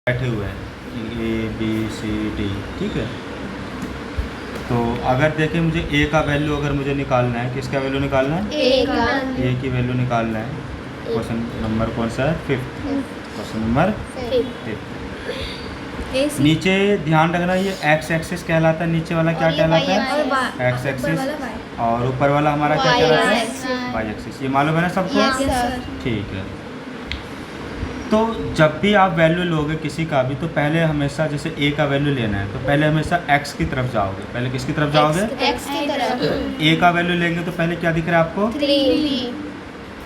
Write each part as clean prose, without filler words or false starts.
बैठे हुए हैं ABCD, ठीक है। तो अगर देखें मुझे A का वैल्यू अगर मुझे निकालना है, किसका वैल्यू निकालना है? A की वैल्यू निकालना है। क्वेश्चन नंबर कौन सा है? 5th। Question number 5th। नीचे ध्यान रखना, ये एक्स एक्सिस कहलाता है, नीचे वाला क्या कहलाता है? X axis. और ऊपर वाला हमारा क्या कहलाता है? Y axis. ये मालूम है ना सबको? ठीक है। तो जब भी आप वैल्यू लोगे किसी का भी, तो पहले हमेशा जैसे A का वैल्यू लेना है तो पहले हमेशा x की तरफ जाओगे। पहले किसकी तरफ जाओगे? x की तरफ। A का वैल्यू लेंगे तो पहले क्या दिख रहा है आपको? 3।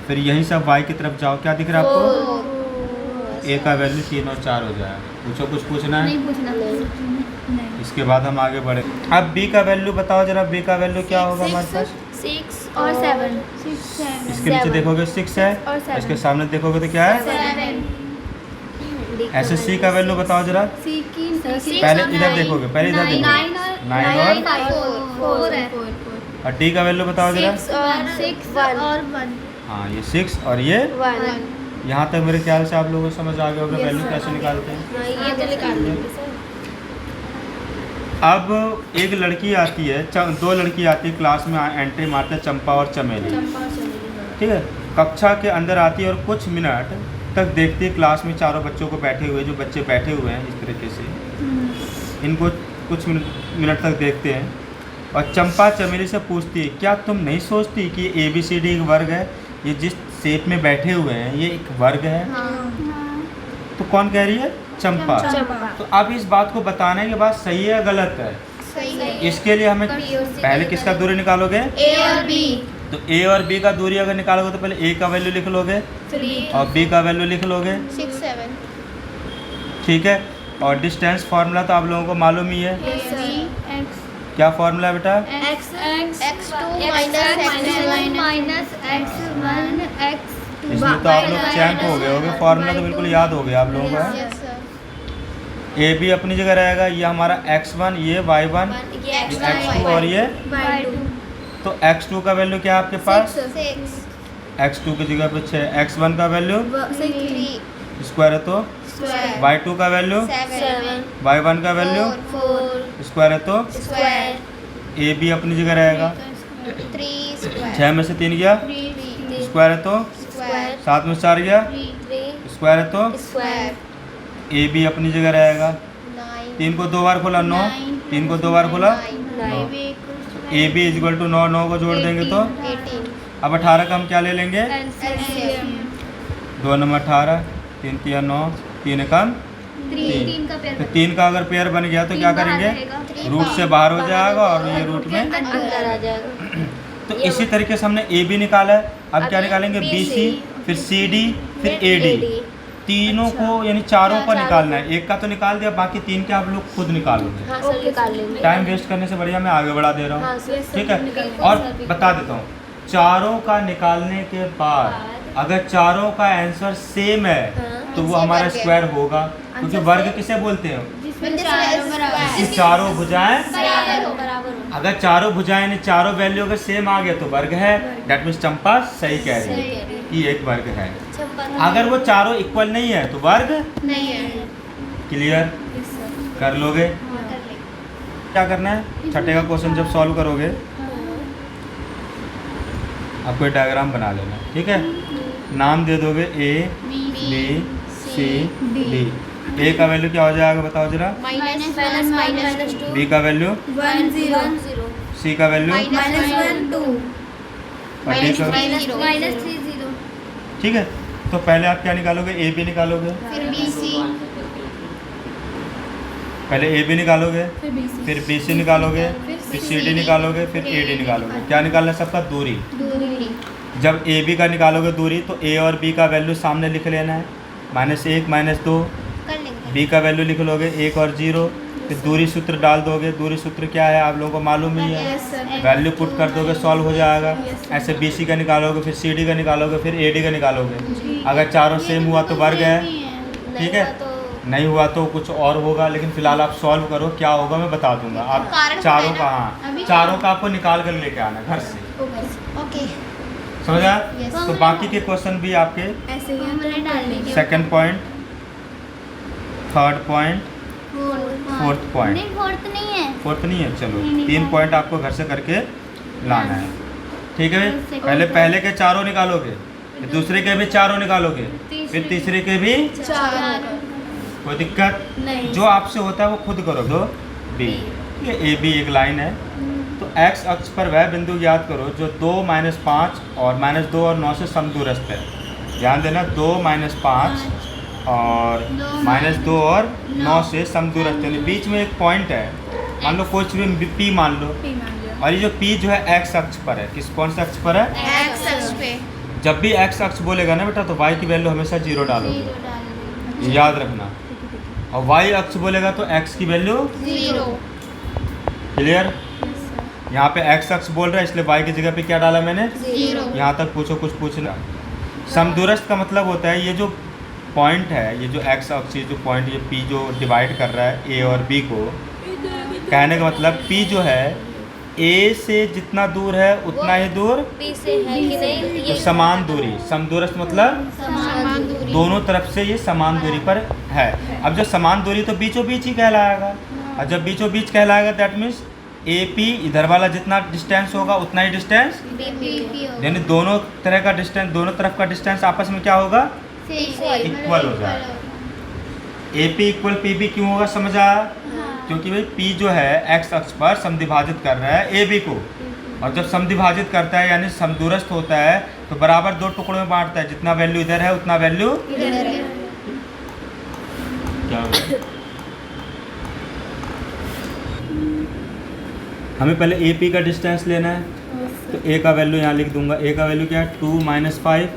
फिर यहीं से y की तरफ जाओ, क्या दिख रहा है आपको? A का वैल्यू 3 और 4 हो जाएगा। पूछो, कुछ पूछना है? नहीं पूछना। इसके बाद हम आगे बढ़े। अब B का वैल्यू बताओ जरा, B का वैल्यू क्या होगा हमारे पास? 6 और 7। इसके नीचे देखोगे 6 है और इसके सामने देखोगे तो क्या है? 7। ऐसे C का वैल्यू बताओ जरा। पहले इधर देखोगे, पहले इधर देखोगे 9 और 4 है। और D का वैल्यू बताओ जरा। 6 और 1। हाँ, ये 6 और ये 1। यहाँ तक मेरे ख्याल से आप लोगों को समझ आ गया होगा वैल्यू कैसे निकालते हैं। ये तो निकाल लेंगे सर। अब एक लड़की आती है, दो लड़की आती है क्लास में, एंट्री मारते हैं चंपा और चमेली, ठीक है। कक्षा के अंदर आती है और कुछ मिनट तक देखती है क्लास में चारों बच्चों को बैठे हुए, जो बच्चे बैठे हुए हैं इस तरीके से, इनको कुछ मिनट तक देखते हैं और चंपा चमेली से पूछती है, क्या तुम नहीं सोचती कि ABCD एक वर्ग है? ये जिस शेप में बैठे हुए हैं ये एक वर्ग है। तो कौन कह रही है? चंपा। तो अब इस बात को बताना है कि बात सही है या गलत है। इसके लिए हमें पहले किसका दूरी निकालोगे? A और B। तो A और B का दूरी अगर निकालोगे तो पहले A का वैल्यू लिख लोगे 3 और B का वैल्यू लिख लोगे 6 7। ठीक है। और डिस्टेंस फार्मूला तो आप लोगों को मालूम ही है। क्या फार्मूला है बेटा? x2 minus x1 x2। इसमें तो आप लोग चैंप हो गए होगे, फार्मूला तो बिल्कुल याद हो गया आप लोगों को। Yes sir. AB अपनी जगह रहेगा, ये हमारा x1, ये y1, ये ये x2 और ये। y2। तो x2 का वैल्यू क्या है आपके पास? 6 x2 की जगह पे 6, x1 का वैल्यू 3 स्क्वायर है तो स्क्वायर y2 का वैल्यू 7 y1 का वैल्यू 4 स्क्वायर है तो स्क्वायर AB अपनी जगह रहेगा। 3 स्क्वायर 6 में से 3 गया 3 स्क्वायर है तो स्क्वायर 7 में से 4 गया 3 स्क्वायर है तो स्क्वायर AB अपनी जगह रहेगा। 9 3 को 2 बार खोला 9, 3 को 2 बार खोला 9। AB इक्वल टू 9, 9 को जोड़ देंगे तो 18। अब 18 का हम क्या ले लेंगे? एलसीएम 2 नंबर 18, 3 तिया 9, 3 कम 3 का तो 3 का अगर पेयर बन गया तो क्या करेंगे? रूट से बाहर हो जाएगा और ये रूट में अंदर आ जाएगा। तो इसी तरीके से हमने AB निकाला है। अब क्या निकालेंगे? BC, फिर CD, फिर AD। तीनों को यानी चारों को निकालना है। एक का तो निकाल दिया, बाकी 3 के आप लोग खुद निकालोगे। हाँ सर निकाल लेंगे। टाइम वेस्ट करने से बढ़िया मैं आगे बढ़ा दे रहा हाँ हूँ, सर ठीक है। और बता देता हूँ, चारों का निकालने के बाद अगर चारों का आंसर सेम है तो वो हमारा स्क्वायर होगा, क्योंकि वर्ग किसे बोलते हैं? जिसकी चारों भुजाएं बराबर। अगर चारों भुजाएं यानी चारों वैल्यू अगर सेम आ गया तो वर्ग है। दैट मीन्स चंपा सही कह रही है कि एक वर्ग है। अगर वो चारों इक्वल नहीं है तो वर्ग नहीं है। क्लियर कर लोगे? क्या करना है? छठे का क्वेश्चन जब सॉल्व करोगे आपको डायग्राम बना लेना, ठीक है। नाम दे दोगे A B C D। A का वैल्यू क्या हो जाएगा बताओ जरा? -2 B का वैल्यू 1 0 C का वैल्यू -1 2 और D का, -3 0। ठीक है। तो पहले आप क्या निकालोगे? AB निकालोगे, फिर BC पहले AB निकालोगे, फिर BC निकालोगे, फिर CD निकालोगे, फिर AD निकालोगे। क्या निकालना है सबका? दूरी। जब AB का निकालोगे दूरी तो A और B का वैल्यू सामने लिख लेना है, -1 -2। कर लेंगे। B का वैल्यू लिख लोगे 1 और 0, फिर दूरी सूत्र डाल दोगे। दूरी सूत्र क्या है आप लोगों को मालूम ही है, वैल्यू पुट कर दोगे सॉल्व हो जाएगा। ऐसे BC का निकालोगे, फिर CD का निकालोगे, फिर AD का निकालोगे। अगर चारों सेम हुआ तो वर्ग है, ठीक है। नहीं हुआ तो कुछ और होगा, लेकिन फिलहाल आप सॉल्व करो, क्या होगा मैं बता दूंगा। आप चारों का, हाँ चारों का आपको निकाल कर लेके आना घर से, ओके समझा? तो बाकी के क्वेश्चन भी आपके ऐसे ही हम डाल लेंगे। Second point third point, fourth point. नहीं फोर्थ नहीं है। फोर्थ नहीं है, चलो नहीं 3 निकाल। पॉइंट आपको घर से करके लाना है। ठीक है, second पहले point। पहले के चारों निकालोगे, फिर दूसरे के भी चारों निकालोगे, फिर तीसरे के भी। चार। कोई दिक्कत नहीं। जो आपसे होता है वो खुद करो। दो बी, ये ए बी एक लाइन है। तो एक्स अक्ष पर वह बिंदु याद करो जो 2, -5 और -2 और 9 से समदूरस्थ है। ध्यान देना, 2, -5 और -2 और 9 से समदूरस्थ है, यानी बीच में एक पॉइंट है। मान लो कुछ भी पी मान लो, और ये जो पी जो है एक्स अक्ष पर है। कौन से अक्ष पर है? एक्स अक्ष पे। जब भी एक्स अक्ष बोलेगा ना बेटा तो वाई की वैल्यू हमेशा 0 डालोगे, ये याद रखना। और वाई अक्ष बोलेगा तो एक्स की वैल्यू 0। क्लियर। यहाँ पे एक्स अक्ष बोल रहा है इसलिए वाई की जगह पे क्या डाला मैंने? 0। यहाँ तक पूछो, कुछ पूछना। समदूरस्थ का मतलब होता है ये जो पॉइंट है, ये जो एक्स अक्ष, ये जो पॉइंट, ये पी जो डिवाइड कर रहा है ए और बी को, कहने का मतलब पी जो है ए से जितना दूर है उतना ही दूर पी से है कि नहीं? तो समान दूरी। समदूरस्थ मतलब समान दूरी। दोनों तरफ से ये समान दूरी पर है। अब जब समान दूरी तो बीचों बीच ही कहलाएगा, और जब बीचों बीच कहलाएगा दैट मीन्स ए पी इधर वाला जितना डिस्टेंस होगा उतना ही डिस्टेंस, यानी दोनों तरह का डिस्टेंस, दोनों तरफ का डिस्टेंस आपस में क्या होगा? इक्वल हो जाएगा। A P equal P B क्यों होगा, समझ आया? क्योंकि भाई पी जो है एक्स अक्ष पर समद्विभाजित कर रहा है ए बी को, और जब समद्विभाजित करता है यानी समदूरस्थ होता है तो बराबर दो टुकड़ों में बांटता है, जितना वैल्यू इधर है उतना वैल्यू इधर है। क्या होगा? हमें पहले ए पी का डिस्टेंस लेना है, तो ए का वैल्यू यहाँ लिख दूंगा। ए का वैल्यू क्या है? 2 - 5,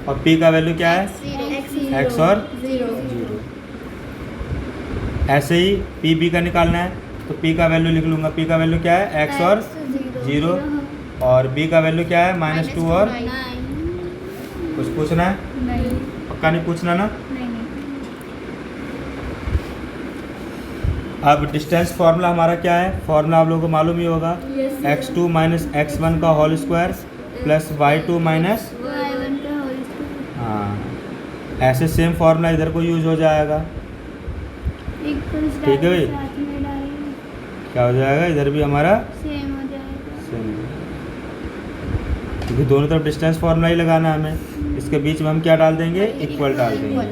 और पी का वैल्यू क्या है? एक्स और 0। ऐसे ही पी बी का निकालना है, तो पी का वैल्यू लिख लूँगा। पी का वैल्यू क्या है? एक्स और 0, और बी का वैल्यू क्या है? -2 और। कुछ पूछना है? पक्का नहीं पूछना ना? अब डिस्टेंस फार्मूला हमारा क्या है? फार्मूला आप लोगों को मालूम ही होगा, x2 - x1 का whole square plus y2 minus. हाँ, ऐसे सेम फार्मूला इधर को यूज हो जाएगा। ठीक है भाई, क्या हो जाएगा? इधर भी हमारा सेम हो जाएगा। सेम, क्योंकि दोनों तरफ डिस्टेंस फार्मूला ही लगाना है हमें। इसके बीच में हम क्या डाल देंगे? इक्वल डाल देंगे।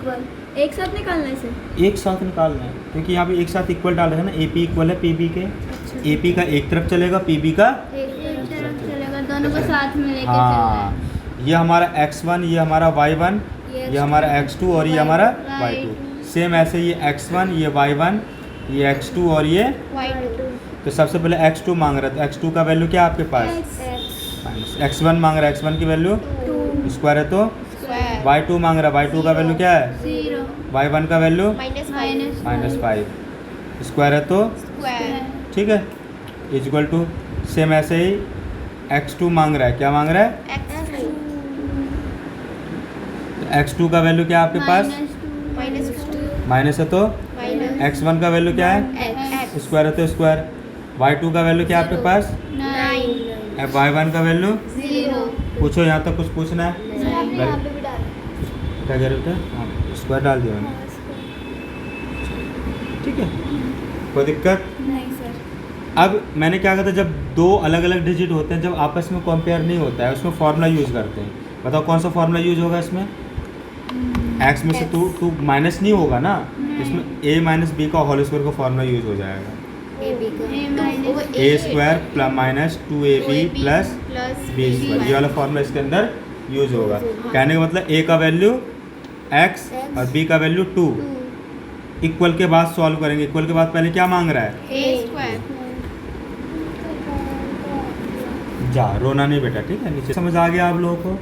एक साथ निकालना है इसे? एक साथ निकालना है, क्योंकि यहाँ पे एक साथ इक्वल डाल रहे हैं ना। ए पी इक्वल है पी बी के, ए पी का एक तरफ चलेगा, पी बी का एक तरफ चलेगा, दोनों को साथ में लेके चलना हाँ। है। ये हमारा x1, ये हमारा y1, ये हमारा x2 और ये हमारा y2। सेम ऐसे ये x1, ये y1, ये x2 और ये। तो सबसे पहले x2 मांग रहा था, x2 का वैल्यू क्या है आपके पास? x1 मांग रहा है, x1 की वैल्यू स्क्वायर है, तो y2 मांग रहा है, y2 का वैल्यू क्या है? 0 y1 का वैल्यू -5 स्क्वायर है, तो ठीक है, इक्वल टू। सेम ऐसे ही x2 मांग रहा है, क्या मांग रहा है? तो x2 का वैल्यू क्या है आपके पास? माइनस है, तो x1 का वैल्यू क्या है? स्क्वायर है, तो स्क्वायर। y2 का वैल्यू क्या है आपके पास? 9 अब y1 का वैल्यू 0। पूछो, यहाँ तक कुछ पूछना है? क्या कह रहे थे? हाँ, स्क्वायर डाल दिया मैंने। ठीक है, कोई दिक्कत नहीं सर। अब मैंने क्या कहा था, जब दो अलग अलग डिजिट होते हैं, जब आपस में कंपेयर नहीं होता है, उसमें फार्मूला यूज़ करते हैं। बताओ कौन सा फार्मूला यूज होगा इसमें? एक्स में से टू माइनस नहीं होगा ना, इसमें a माइनस बी का होल स्क्वायर का फार्मूला यूज हो जाएगा। a square plus minus 2ab plus b square, ये वाला फार्मूला इसके अंदर यूज होगा। कहने का मतलब a का वैल्यू x और b का वैल्यू 2। इक्वल के बाद सॉल्व करेंगे। इक्वल के बाद पहले क्या मांग रहा है? जा रोना नहीं बेटा, ठीक है, नीचे समझ आ गया आप लोगों को?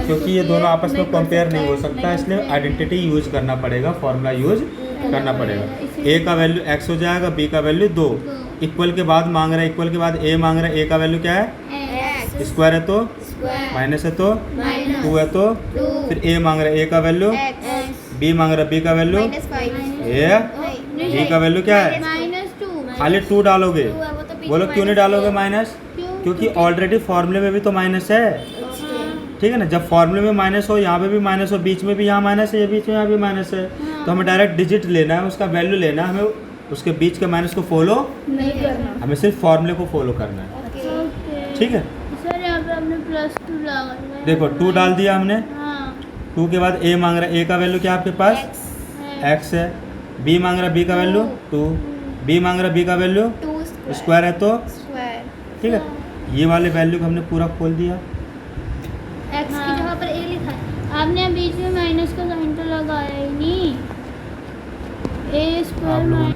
क्योंकि ये दोनों आपस में कंपेयर नहीं हो सकता, इसलिए आइडेंटिटी यूज करना पड़ेगा, फार्मूला यूज करना पड़ेगा। a का वैल्यू x हो जाएगा, b का वैल्यू 2। इक्वल के बाद मांग रहा है, इक्वल के बाद a मांग रहा है, a का वैल्यू क्या है? स्क्वायर है, तो माइनस है, तो 2 है, तो फिर a मांग रहा है, a का वैल्यू, b मांग रहा है, b का वैल्यू, b का वैल्यू क्या है? खाली 2 डालोगे। बोलो क्यों नहीं डालोगे माइनस? क्योंकि ऑलरेडी फॉर्मूले में भी तो माइनस है, ठीक है ना। जब फॉर्मूले में माइनस हो, यहाँ पे भी माइनस हो, बीच में भी यहाँ माइनस है, ये बीच में यहाँ भी माइनस है, तो हमें डायरेक्ट डिजिट लेना है, उसका वैल्यू लेना है, हमें उसके बीच के माइनस को फॉलो नहीं करना। हमें सिर्फ फॉर्मूले को फॉलो करना है। ओके ठीक है, सर यहाँ पे हमने +2 लगा दिया। देखो 2 डाल दिया हमने। हाँ 2 के बाद a मांग रहा है, a का वैल्यू क्या आपके पास x है, b मांग रहा है b का वैल्यू 2, b मांग रहा है b का वैल्यू 2 स्क्वायर है तो स्क्वायर ठीक है, ये वाले वैल्यू को हमने पूरा खोल दिया। x की जगह पर a लिखा है। आपने बीच में माइनस का साइन तो लगाया ही नहीं। a आप स्क्वायर लोगों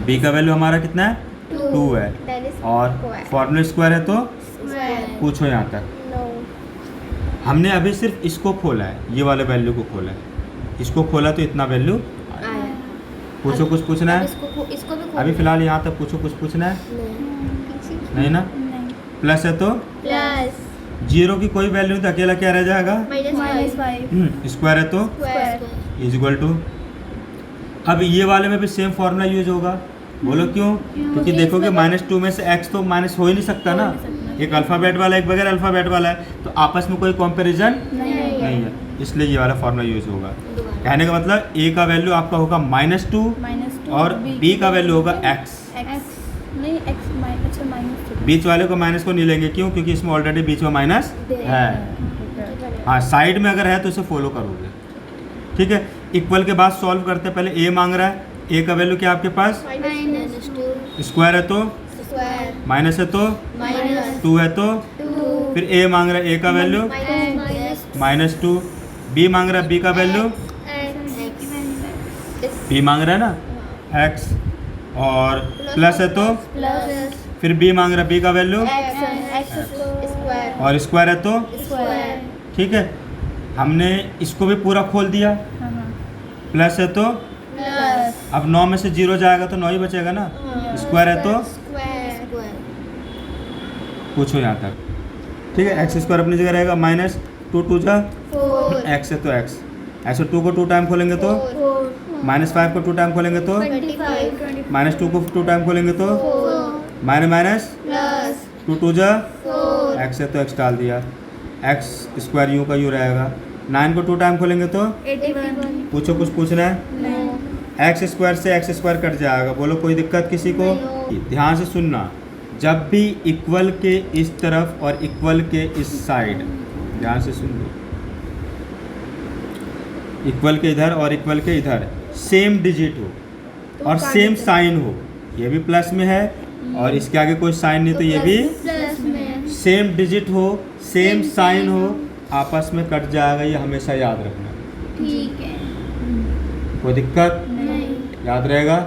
b का वैल्यू हमारा कितना है 2 है, That is और square. फॉर्मूला स्क्वायर है तो Square. पूछो यहाँ तक। No. हमने अभी सिर्फ इसको खोला है, ये वाले वैल्यू को खोला है, इसको खोला तो इतना वैल्यू। आया। पूछो कुछ पूछना अब है इसको भी खोल। अभी फिलहाल यहाँ तक, पूछो कुछ पूछना है नहीं ना। नहीं प्लस है तो प्लस 0 की कोई वैल्यू नहीं तो अकेला क्या रह जाएगा, -5 स्क्वायर है तो स्क्वायर इज इक्वल टू। अब ये वाले में भी सेम फार्मूला यूज होगा, बोलो क्यों? क्योंकि देखोगे -2 में से x तो माइनस हो ही नहीं सकता ना, एक अल्फ़ाबेट वाला एक बगैर अल्फ़ाबेट वाला है, तो आपस में कोई कंपैरिजन नहीं है, इसलिए ये वाला फार्मूला यूज होगा। कहने का मतलब a का वैल्यू आपका होगा -2 और b का वैल्यू होगा x। नहीं x माइनस बीच वाले को माइनस को नहीं लेंगे, क्यों? क्योंकि इसमें ऑलरेडी बीच में माइनस है। हाँ, साइड में अगर है तो इसे फॉलो करोगे। ठीक है, इक्वल के बाद सॉल्व करते हैं। पहले a मांग रहा है, a का वैल्यू क्या आपके पास -2 स्क्वायर है तो स्क्वायर माइनस है तो -2 है तो फिर a मांग रहा है a का वैल्यू -2, b मांग रहा है b का वैल्यू b मांग रहा है ना x, और प्लस है तो प्लस फिर b मांग रहा है b का वैल्यू x स्क्वायर और स्क्वायर है तो स्क्वायर ठीक है। हमने इसको भी पूरा खोल दिया, प्लस है तो प्लस अब 9 में से 0 जाएगा तो 9 ही बचेगा ना, स्क्वायर है तो स्क्वायर पूछो यहाँ तक। ठीक है, एक्स स्क्वायर अपनी जगह रहेगा, -2 2 जा 4 एक्स है तो एक्स, ऐसे 2 को 2 टाइम खोलेंगे तो -5 को 2 टाइम खोलेंगे तो 25 -2 को 2 टाइम खोलेंगे तो 4 माइनस प्लस 2 2 जा 4 एक्स है तो एक्स डाल दिया, एक्स स्क्वायर यूँ का यूँ रहेगा। 9 को 2 टाइम खोलेंगे तो 81 पूछो कुछ पूछना है। एक्स स्क्वायर से एक्स स्क्वायर कट जाएगा, बोलो कोई दिक्कत किसी को? ध्यान से सुनना, जब भी इक्वल के इस तरफ और इक्वल के इस साइड, ध्यान से सुन लो, इक्वल के इधर और इक्वल के इधर सेम डिजिट हो और सेम साइन हो, ये भी प्लस में है और इसके आगे कोई साइन नहीं तो ये भी प्लस में सेम डिजिट हो, सेम साइन हो, आपस में कट जाएगा, ये हमेशा याद रखना। ठीक है कोई दिक्कत? याद रहेगा।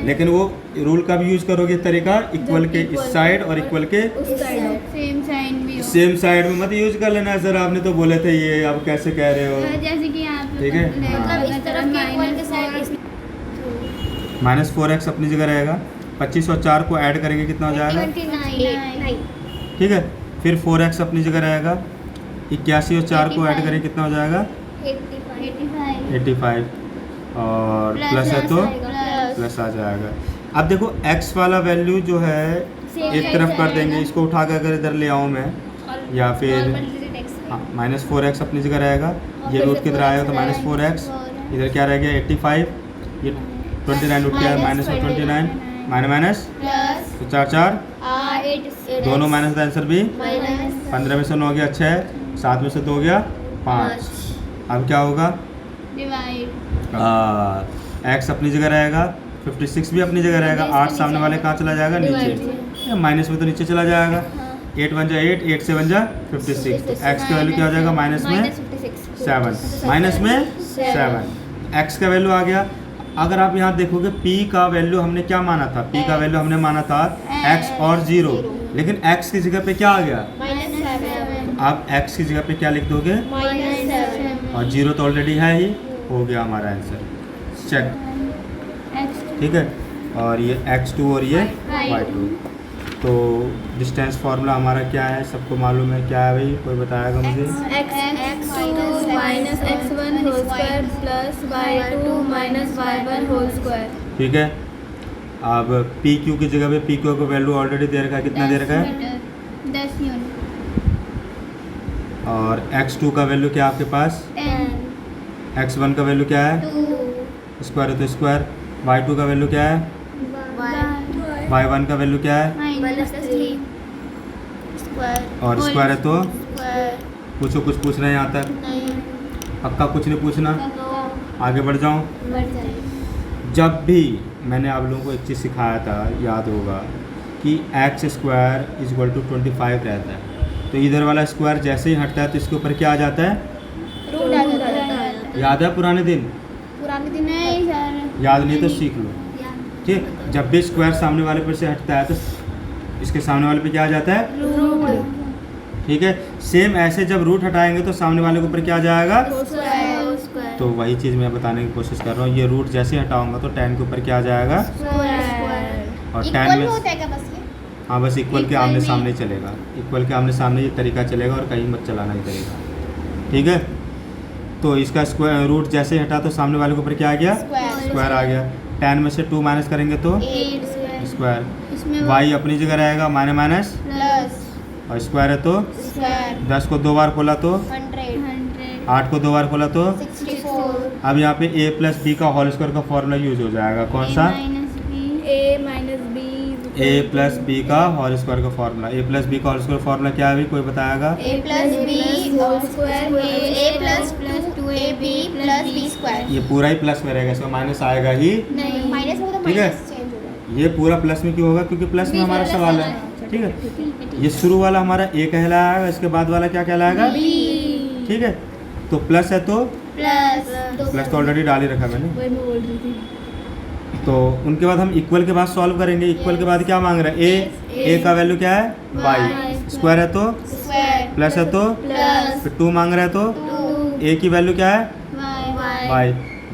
लेकिन वो रूल का भी यूज करोगे तरीका, इक्वल के इस साइड और इक्वल के सेम साइन भी हो। सेम साइड में मत यूज कर लेना सर, आपने तो बोले थे ये, आप कैसे कह रहे हो? जैसे कि यहाँ पे ठीक है। मतलब इस तरफ के इक्वल के साइड -4x अपनी जगह रहेगा, 25 और 4 को ऐड करेंगे कितना हो जाएगा? 29 ठीक है, फिर 4x अपनी जगह रहेगा, 81 और 4 को ऐड करेंगे कितना हो जाएगा? 85 और प्लस है तो प्लस आ जाएगा। अब देखो x वाला वैल्यू जो है एक तरफ कर देंगे, इसको उठा कर अगर इधर ले आऊँ मैं, या फिर -4x अपनी जगह रहेगा, ये भी उठ के इधर आएगा तो -4x, इधर क्या रह गया 85, ये 29 उठ गया, -29 माइनस तो 4 4 दोनों माइनस का आंसर भी 15 में से 9 गया 6, 7 में से 2 गया 5। अब क्या होगा? डिवाइड x अपनी जगह रहेगा, 56 भी अपनी जगह रहेगा, 8 सामने वाले कहाँ चला जाएगा? नीचे, माइनस में तो नीचे चला जाएगा, 8 1 जा 8, 8 7 जा 56, तो x का वैल्यू क्या हो जाएगा? माइनस में 7, माइनस में 7, x का वैल्यू आ गया। अगर आप यहाँ देखोगे p का वैल्यू हमने क्या माना था? p का वैल्यू हमने माना था x और 0, लेकिन x की जगह पे क्या आ गया? आप x की जगह पे क्या लिख दोगे? और 0 तो ऑलरेडी है ही, हो गया हमारा आंसर। चेक, ठीक है। और ये x2 और ये y2, तो डिस्टेंस फार्मूला हमारा क्या है? सबको मालूम है क्या है भाई? कोई बताएगा मुझे? x2 minus x1 whole square plus y2 minus y1 whole square. ठीक है। अब पी क्यू की जगह पे पी क्यू का वैल्यू ऑलरेडी दे रखा है, कितना दे रखा है? 10 यूनिट। और x2 का वैल्यू क्या है आपके पास? 10 x1 का वैल्यू क्या है? 2 स्क्वायर है तो स्क्वायर, y2 का वैल्यू क्या है, y1 का वैल्यू क्या है, -3 स्क्वायर और स्क्वायर है तो स्क्वायर पूछो, कुछ पूछ रहे हैं यहाँ तक? नहीं पक्का कुछ नहीं पूछना, आगे बढ़ जाऊँ। बढ़ जाए। जब भी मैंने आप लोगों को एक चीज़ सिखाया था, याद होगा कि x square is equal to 25 रहता है, तो इधर वाला स्क्वायर जैसे ही हटता है तो इसके ऊपर क्या आ जाता है, रूट आ जाता है। याद है पुराने दिन? पुराने दिन नहीं सर, याद नहीं तो सीख लो, ठीक। जब भी स्क्वायर सामने वाले पर से हटता है तो इसके सामने वाले पे क्या आ जाता है, रूट ठीक है। सेम ऐसे जब रूट हटाएंगे तो सामने वाले के ऊपर क्या आ जाएगा, स्क्वायर तो वही चीज़ मैं बताने की कोशिश कर रहा हूँ। ये रूट जैसे ही हटाऊंगा तो tan के ऊपर क्या आ जाएगा, स्क्वायर और इक्वल tan में में होता है क्या बस ये? हाँ बस इक्वल के Equal आमने में- सामने चलेगा, इक्वल के आमने सामने ये तरीका चलेगा और कहीं मत चलाना ये तरीका, ठीक है। तो इसका स्क्वायर रूट जैसे ही हटा तो सामने वाले के ऊपर क्या आ गया, स्क्वायर आ गया। tan में से 2 माइनस करेंगे तो 8 स्क्वायर स्क्वायर, इसमें y अपनी जगह रहेगा माइनस, प्लस और स्क्वायर है तो स्क्वायर 10 को 2 बार खोला तो 100 8 को 2 बार खोला तो 64 अब यहाँ पे a प्लस बी का होल स्क्वायर का फॉर्मूला यूज हो जाएगा, कौन सा, a प्लस बी का होल स्क्वायर का फॉर्मूला। a प्लस बी का होल स्क्वायर फॉर्मूला क्या है अभी कोई बताएगा, a plus b whole square a plus 2ab plus b square. ये पूरा ही प्लस में रहेगा, इसमें माइनस आएगा ही, नहीं माइनस में तो ठीक है। माइनस चेंज हो जाएगा। ये पूरा प्लस में क्यों होगा, क्योंकि प्लस में हमारा सवाल है, ठीक है। ये शुरू वाला हमारा a कहलाएगा, इसके बाद वाला क्या कहलाएगा, ठीक है। तो प्लस है तो प्लस तो ऑलरेडी डाल ही रखा मैंने। वही मैं बोल रही थी। तो उनके बाद हम इक्वल के बाद सॉल्व करेंगे। इक्वल के बाद क्या मांग रहा है, a का वैल्यू क्या है, y, स्क्वायर है तो स्क्वायर प्लस है तो प्लस फिर 2 मांग रहा है तो 2 a की वैल्यू क्या है, y y,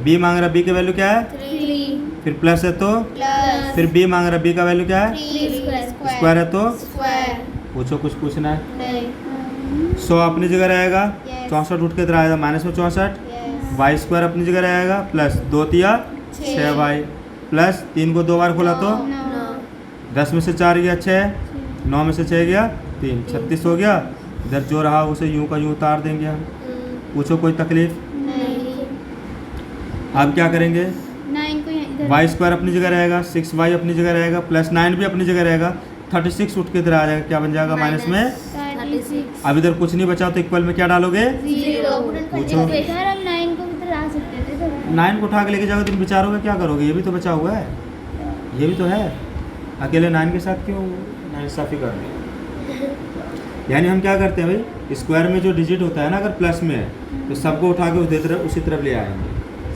b मांग रहा है b की वैल्यू क्या है, 3 फिर प्लस है तो प्लस फिर b मांग रहा है b का वैल्यू क्या है, 3 स्क्वायर है तो स्क्वायर पूछो, कुछ पूछना है। नहीं 100 अपनी जगह रहेगा, Yes. 64 उठ के इधर आएगा माइनस में 64, वाई स्क्वायर अपनी जगह रहेगा प्लस 2 तिया 6y प्लस 3 को 2 बार खोला तो 10 में से 4 गया 6, 9 में से 6 गया 3, 36 हो गया। इधर जो रहा उसे यूं का यूं उतार देंगे हम। पूछो कोई तकलीफ। नहीं अब क्या करेंगे, 9 को इधर वाई स्क्वायर अपनी जगह रहेगा, 6y अपनी जगह रहेगा प्लस 9 भी अपनी जगह रहेगा, 36 उठ के इधर आ जाएगा, क्या बन जाएगा माइनस में। 36 अब इधर कुछ नहीं बचा तो इक्वल में क्या डालोगे, 0 पूछो। सर हम 9 को इधर आ सकते थे तो 9 को उठा के लेके जाओगे तुम विचारोगे क्या करोगे, ये भी तो बचा हुआ है, ये भी तो है, अकेले 9 के साथ क्यों नाइंसाफी कर रहे हैं। यानी हम क्या करते हैं भाई, स्क्वायर में जो डिजिट होता है ना अगर प्लस में है तो सबको उठा के उसी तरफ ले आएंगे,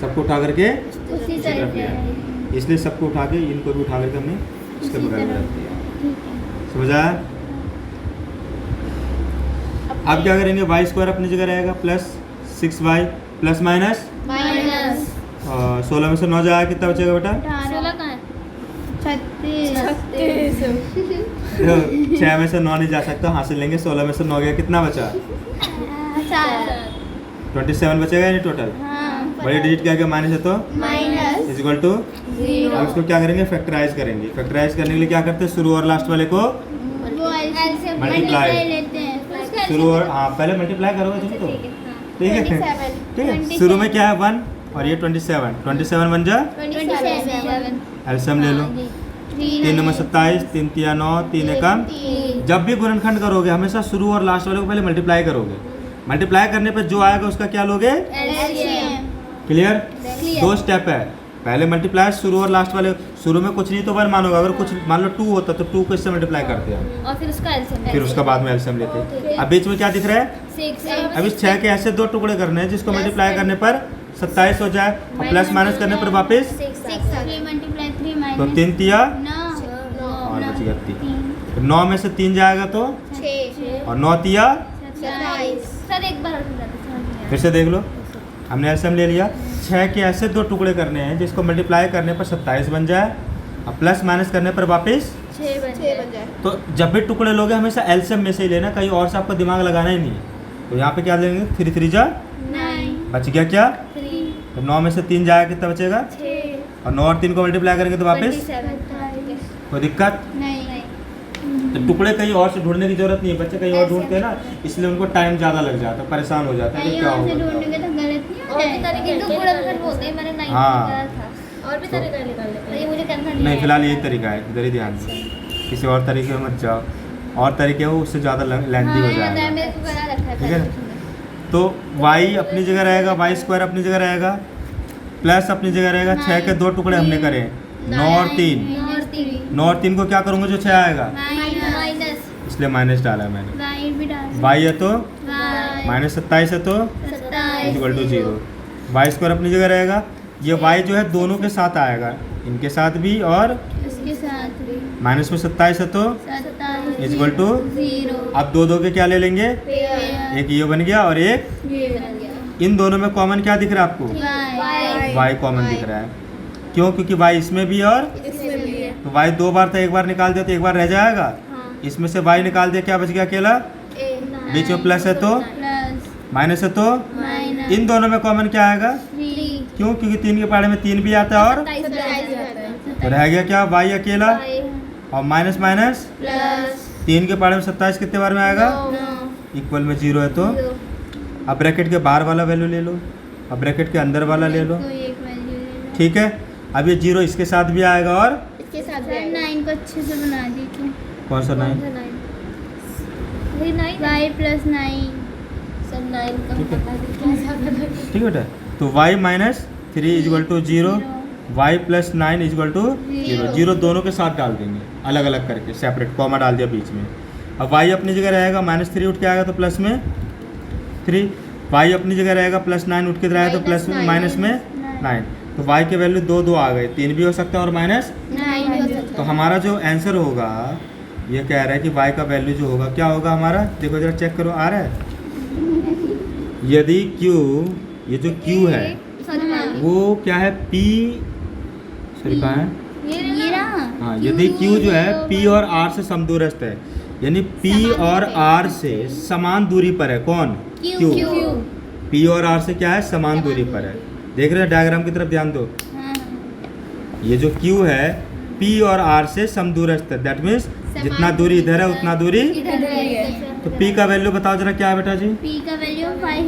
सबको उठा करके उसी उसी तरफ ले तरह आएंगे, इसलिए सबको उठा के इनको भी उठा करके हमने इसके उसी बगल में तरफ। रख दिया। ठीक है समझ आया। अब क्या करेंगे, वाई स्क्वायर अपनी जगह रहेगा plus 6y plus minus minus 16 में से 9 जाएगा कितना बचेगा बेटा, 16 कहाँ है 36 6 में से 9 नहीं जा सकता, हासिल लेंगे, 16 में से 9 गया, कितना बचा 27 बचेगा यानी टोटल। बड़ी डिजिट क्या माइनस है तो माइनस इज इक्वल टू। अब इसको क्या करेंगे, फैक्टराइज करेंगे। फैक्टराइज करने के लिए क्या करते हैं, शुरू और लास्ट वाले को मल्टीप्लाई लेते हैं शुरू और, हाँ पहले मल्टीप्लाई करोगे तुम तो, ठीक है 27 ठीक है। शुरू में क्या है 1 और ये 27 बन जा, 27 एलसीएम ले लो, 3 नंबर 27, 3 तिया 9, 3 एकम। जब भी गुणनखंड करोगे हमेशा शुरू और लास्ट वाले को पहले मल्टीप्लाई करोगे, मल्टीप्लाई करने पर जो आएगा उसका क्या लोगे, क्लियर। 2 स्टेप है, पहले मल्टीप्लाई शुरू और लास्ट वाले, शुरू में कुछ नहीं तो 1 मानोगे, अगर कुछ मान लो 2 होता तो 2 को इससे मल्टीप्लाई करते हैं, और फिर उसका एलसीएम फिर उसका बाद में एलसीएम लेते हैं। अब बीच में क्या दिख रहा है, 6 अब इस 6 के ऐसे 2 टुकड़े करने हैं जिसको मल्टीप्लाई करने पर 27 हो जाए और प्लस माइनस करने पर वापस 3 मल्टीप्लाई 3 तो माइनस 3 तिया 9 और बच गया 3। 9 में से 3 जाएगा तो 6 और 9 तिया, 27 सर एक बार और समझ नहीं फिर से देख लो, हमने एलसीएम ले लिया। 6 के ऐसे 2 टुकड़े करने हैं जिसको मल्टीप्लाई करने पर 27 बन जाए और प्लस माइनस करने पर वापस 6 बन 6 बन जाए। तो जब भी टुकड़े लोगे हमेशा एलसीएम में से ही लेना, कहीं और से आपको दिमाग लगाना ही नहीं है। तो यहाँ पे क्या लेंगे, 3 3 जा 9 बच गया क्या, 3 तो 9 में से 3 जाएगा कितना बचेगा, 6 और 9 और 3 को मल्टीप्लाई करेंगे तो वापस 27 कोई दिक्कत। नहीं तो टुकड़े कहीं और से ढूंढने की जरूरत नहीं है, बच्चे कहीं और ढूंढते हैं ना, इसलिए उनको टाइम ज़्यादा लग जाता है, परेशान हो जाता है कि कहीं क्या और से होगा। ढूंढेंगे तो गलत नहीं होता है। तरीके के गुणनखंड होते हैं, मैंने 9 हाँ। बताया था। इसको। ये मुझे करना नहीं नहीं है। फिलहाल यही तरीका है, इधर ही ध्यान दो, किसी और तरीके में मत जाओ, और तरीके हो उससे ज़्यादा लेंथी हो जाएगा। मेरे को बना रखा है ठीक है, तो y अपनी जगह रहेगा, वाई स्क्वायर अपनी जगह रहेगा, प्लस अपनी जगह रहेगा। 6 के 2 टुकड़े हमने करे, 9 और 3, 9 और 3 को क्या करूँगा जो 6 आएगा, माइनस इसलिए माइनस डाला है मैंने। वाई भी डाल y है तो वाई माइनस 27 है तो 27 इक्वल टू 0। वाई स्क्वायर अपनी जगह रहेगा, ये y जो है दोनों के साथ आएगा, इनके साथ भी, और इसके साथ भी माइनस में 27 है तो 27 इक्वल टू 0 अब दो के क्या ले लेंगे, एक ये बन गया और एक ये बन गया इन दोनों में कॉमन क्या दिख रहा है आपको, वाई y कॉमन दिख रहा है। क्यों, क्योंकि y इसमें भी और इसमें भी है तो y 2 बार था, एक बार निकाल दिया तो एक बार रह जाएगा, इसमें से y निकाल दिया, क्या बच गया अकेला, बीच में प्लस है तो प्लस माइनस है तो माइनस इन दोनों में कॉमन क्या आएगा, 3 क्यों, क्योंकि 3 के पहाड़े में 3 भी आता है, और तो रह गया क्या y अकेला, और माइनस माइनस प्लस 3 के पहाड़े में 27 कितने बार में आएगा, इक्वल में 0 है तो अब ब्रैकेट के बाहर वाला वैल्यू ले लो, अब ब्रैकेट के अंदर वाला ले लो। ठीक है, अब ये 0 इसके साथ भी आएगा, और इसके साथ 9 को अच्छे से बना दीजिए। कौन सा 9, y प्लस 9 सब 9 का ठीक है। बता दीजिए। ठीक है बेटा, तो y minus 3 equal to 0, y plus 9 equal to 0, 0 दोनों के साथ डाल देंगे अलग अलग करके, सेपरेट कॉमा डाल दिया बीच में। अब y अपनी जगह रहेगा, माइनस 3 उठ के आएगा तो प्लस में 3, y अपनी जगह रहेगा, प्लस 9 उठ के रहेगा तो प्लस में माइनस में 9, तो y के वैल्यू 2 2 आ गए, 3 भी हो सकता है और माइनस। 9 हो सकता तो हमारा जो आंसर होगा ये कह रहा है कि y का वैल्यू जो होगा क्या होगा हमारा, देखो जरा चेक करो, आ रहा है, यदि q, ये जो q है वो क्या है, p, सॉरी कहाँ है, ये रहा हाँ, यदि q जो है p और r से समदूरस्थ है, यानी p और r से समान दूरी पर है, कौन, q, p और r से क्या है, समान दूरी पर है। देख रहे हैं डायग्राम की तरफ ध्यान दो, ये जो q है p और r से समदूरस्थ है, दैट मीन्स जितना दूरी इधर है उतना दूरी, तो p का वैल्यू बताओ जरा क्या है बेटा जी, p का वैल्यू 5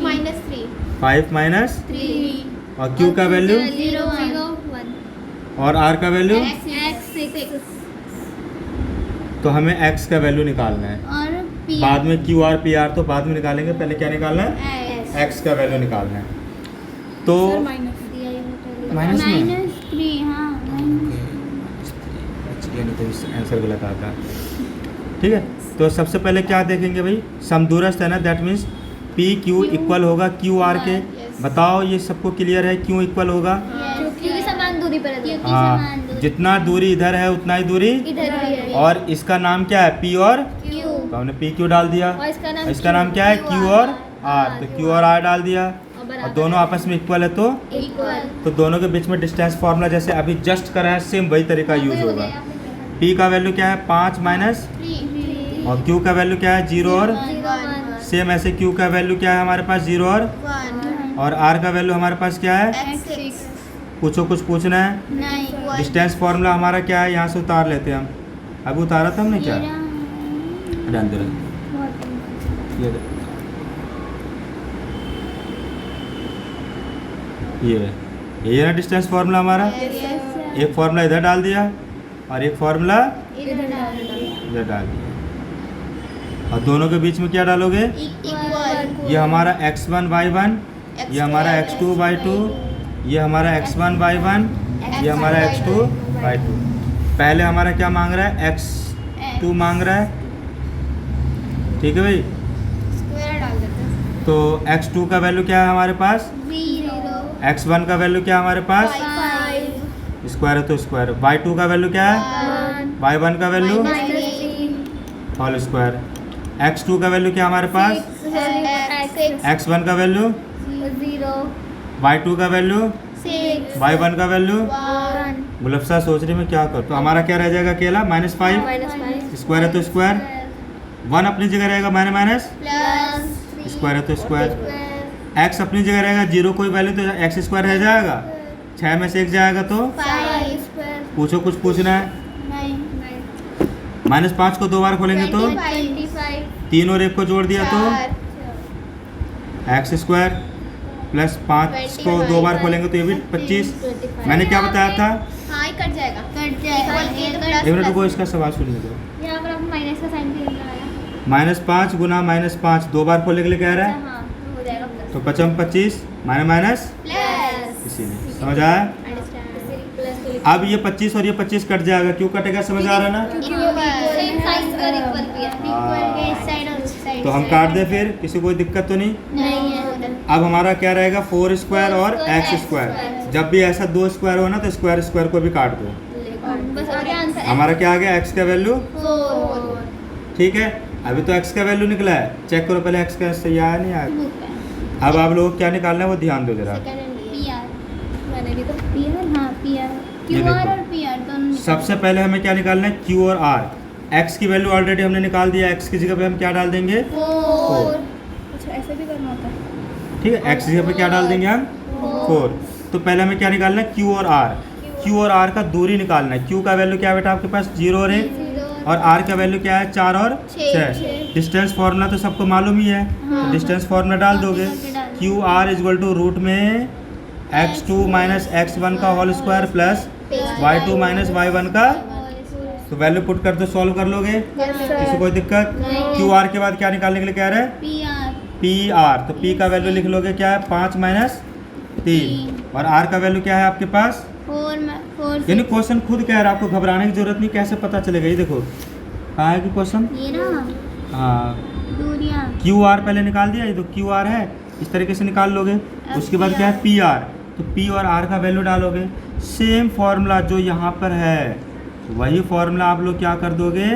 माइनस 3 5 माइनस, 3 और q का वैल्यू 0 1 और r का वैल्यू, x 6 तो हमें x का वैल्यू निकालना है, और p बाद में q r p r तो बाद में निकालेंगे, पहले क्या निकालना है, x x का वैल्यू निकालना है। तो माइनस में 3 हाँ आंसर गलत आता है। ठीक है, तो सबसे पहले क्या देखेंगे भाई, समदूरस्थ है ना, that means P Q equal होगा क्यू आर के। बताओ ये सबको क्लियर है, क्यों इक्वल होगा, क्योंकि समान दूरी पर है, हाँ, जितना दूरी इधर है उतना ही दूरी, इधर भी है, और इसका नाम क्या है, पी और q तो हमने पी क्यू डाल दिया, और इसका नाम क्या है, क्यू और आर, तो क्यू और आर डाल दिया, और दोनों आपस में इक्वल है तो इक्वल दोनों के बीच में डिस्टेंस फार्मूला जैसे अभी जस्ट करा है, सेम वही तरीका यूज होगा। पी का वैल्यू क्या है, 5 माइनस, और क्यू का वैल्यू क्या है, 0 और, सेम ऐसे क्यू का वैल्यू क्या है हमारे पास, 0 और आर का वैल्यू हमारे पास क्या है, पूछो कुछ पूछना है। डिस्टेंस फार्मूला हमारा क्या है, यहाँ से उतार लेते हैं हम, अभी उतारा था हमने क्या, ध्यान दे रहे, ये है ना डिस्टेंस फार्मूला हमारा, एक फार्मूला इधर डाल दिया और एक फार्मूला इधर डाल दिया, और दोनों के बीच में क्या डालोगे, ये हमारा x1 y1, ये हमारा x2 y2, ये हमारा x1 y1, ये हमारा x2 y2। पहले हमारा क्या मांग रहा है, x2 मांग रहा है, ठीक है भाई, तो x2 का वैल्यू क्या है हमारे पास, x1 का वैल्यू क्या है हमारे पास, स्क्वायर है तो स्क्वायर, y2 का वैल्यू क्या है, y1 का वैल्यू होल स्क्वायर, x2 का वैल्यू क्या हमारे पास, x1 का वैल्यू, y2 का वैल्यू, y1 का वैल्यू, गुलफ्सा सोच रही मैं क्या कर, तो हमारा क्या रह जाएगा अकेला, -5, स्क्वायर है तो स्क्वायर, 1 अपनी जगह रहेगा, माइनस स्क्वायर है तो स्क्वायर, x अपनी जगह रहेगा, 0 कोई वैल्यू तो x स्क्वायर रह जाएगा, 6 में से 1 जाएगा तो पूछो कुछ पूछना है, -5 को 2 बार खोलेंगे तो 3 और 1 को जोड़ दिया तो x स्क्वायर, प्लस 5 को 2 बार खोलेंगे तो ये भी 25। मैंने क्या बताया था? हाँ ये कट जाएगा। कट जाएगा। एक मिनट रुको, इसका सवाल सुनिए दो। यहाँ पर आपको माइनस का साइन भी लगाया। -5 गुना -5 2 बार खोलने के लिए कह रहा है, हाँ हो जाएगा प्लस। तो 55 25 माइनस प्लस। इसीलिए समझ आया। अब ये 25 और ये 25 कट जाएगा, क्यों कटेगा समझ आ रहा है ना? सेम साइज का इक्वल भी है। हाँ। इस साइड और उस साइड। तो हम काट दे फिर, किसी कोई दिक्कत तो नहीं। नहीं है। अब हमारा क्या रहेगा 4 स्क्वायर और x स्क्वायर। जब भी ऐसा 2 स्क्वायर हो ना तो स्क्वायर स्क्वायर को भी काट दो। बस आगे आंसर हमारा क्या आ गया x का वैल्यू, 4 ठीक है। अभी तो x का वैल्यू निकला है, चेक करो पहले x का सही आया नहीं आया। अब आप लोगों को क्या निकालना है वो ध्यान दो जरा। PR मैंने भी तो PR हाँ PR ये QR देखो। और PR दोनों सबसे पहले हमें क्या निकालना है q और r। x की वैल्यू ऑलरेडी हमने निकाल दिया, x की जगह पे हम क्या डाल देंगे 4। अच्छा ऐसे भी करना होता है। ठीक है, x की जगह पे क्या डाल देंगे हम 4। तो पहले हमें क्या निकालना है q और r। q और r का दूरी निकालना है। q का वैल्यू क्या है बेटा आपके पास 0 और 1, और r का वैल्यू क्या है 4 और 6। डिस्टेंस फार्मूला तो सबको मालूम ही है, तो डिस्टेंस फार्मूला डाल दोगे। Q R equal to root में x2 माइनस x1 का whole square plus y2 minus y1 का। तो वैल्यू पुट कर दो, सॉल्व कर लोगे, किसी कोई दिक्कत? क्यू आर के बाद क्या निकालने के लिए कह रहे हैं PR पी आर। तो p का वैल्यू लिख लोगे क्या है 5 माइनस 3, और r का वैल्यू क्या है आपके पास 4 यानी क्वेश्चन खुद कह रहा है, आपको घबराने की जरूरत नहीं। कैसे पता चलेगा ये देखो, कहाँ है कि क्वेश्चन, ये ना हाँ दूरियां क्यू आर पहले निकाल दिया, ये तो क्यू आर है, इस तरीके से निकाल लोगे। उसके बाद क्या है पी आर, तो पी और आर का वैल्यू डालोगे। सेम फॉर्मूला जो यहाँ पर है वही फॉर्मूला आप लोग क्या कर दोगे,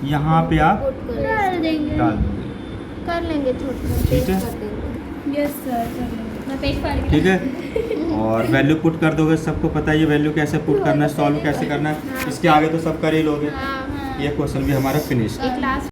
यहाँ पे आप डाल देंगे। डाल दोगे। कर लेंगे थोड़ा। ठीक है, यस सर कर लेंगे। मैं पेज फाड़ के ठीक है, और वैल्यू पुट कर दोगे। सबको पता है ये वैल्यू कैसे पुट करना है, सॉल्व कैसे करना है। इसके आगे तो सब कर ही लोगे। ये क्वेश्चन भी हमारा फिनिश। क्लास